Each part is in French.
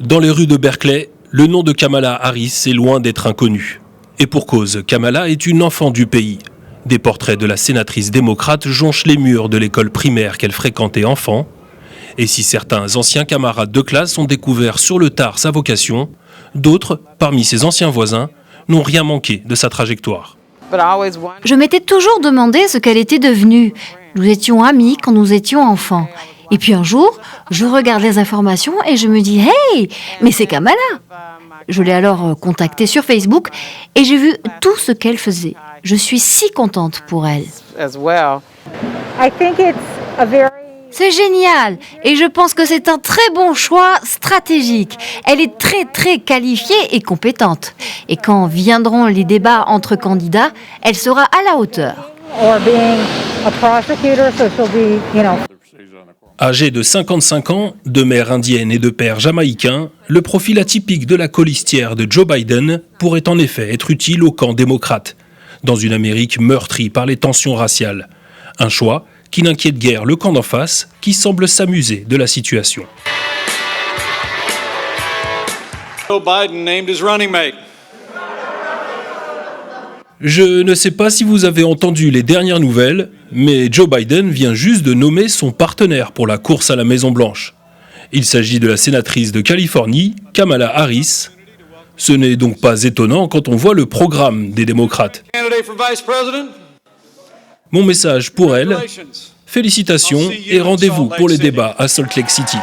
Dans les rues de Berkeley, le nom de Kamala Harris est loin d'être inconnu. Et pour cause, Kamala est une enfant du pays. Des portraits de la sénatrice démocrate jonchent les murs de l'école primaire qu'elle fréquentait enfant. Et si certains anciens camarades de classe ont découvert sur le tard sa vocation, d'autres, parmi ses anciens voisins, n'ont rien manqué de sa trajectoire. Je m'étais toujours demandé ce qu'elle était devenue. Nous étions amis quand nous étions enfants. Et puis un jour, je regarde les informations et je me dis « Hey, mais c'est Kamala !» Je l'ai alors contactée sur Facebook et j'ai vu tout ce qu'elle faisait. Je suis si contente pour elle. C'est génial et je pense que c'est un très bon choix stratégique. Elle est très qualifiée et compétente. Et quand viendront les débats entre candidats, elle sera à la hauteur. Âgée de 55 ans, de mère indienne et de père jamaïcain, le profil atypique de la colistière de Joe Biden pourrait en effet être utile au camp démocrate, dans une Amérique meurtrie par les tensions raciales. Un choix qui n'inquiète guère le camp d'en face, qui semble s'amuser de la situation. Joe Biden named his running mate. Je ne sais pas si vous avez entendu les dernières nouvelles, mais Joe Biden vient juste de nommer son partenaire pour la course à la Maison-Blanche. Il s'agit de la sénatrice de Californie, Kamala Harris. Ce n'est donc pas étonnant quand on voit le programme des démocrates. Mon message pour elle, félicitations et rendez-vous pour les débats à Salt Lake City.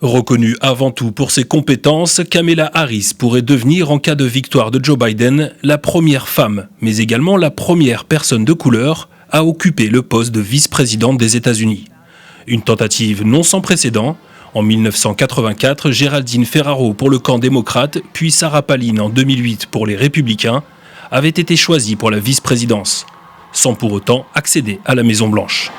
Reconnue avant tout pour ses compétences, Kamala Harris pourrait devenir, en cas de victoire de Joe Biden, la première femme, mais également la première personne de couleur à occuper le poste de vice-présidente des États-Unis. Une tentative non sans précédent. En 1984, Geraldine Ferraro pour le camp démocrate, puis Sarah Palin en 2008 pour les républicains, avaient été choisies pour la vice-présidence, sans pour autant accéder à la Maison-Blanche.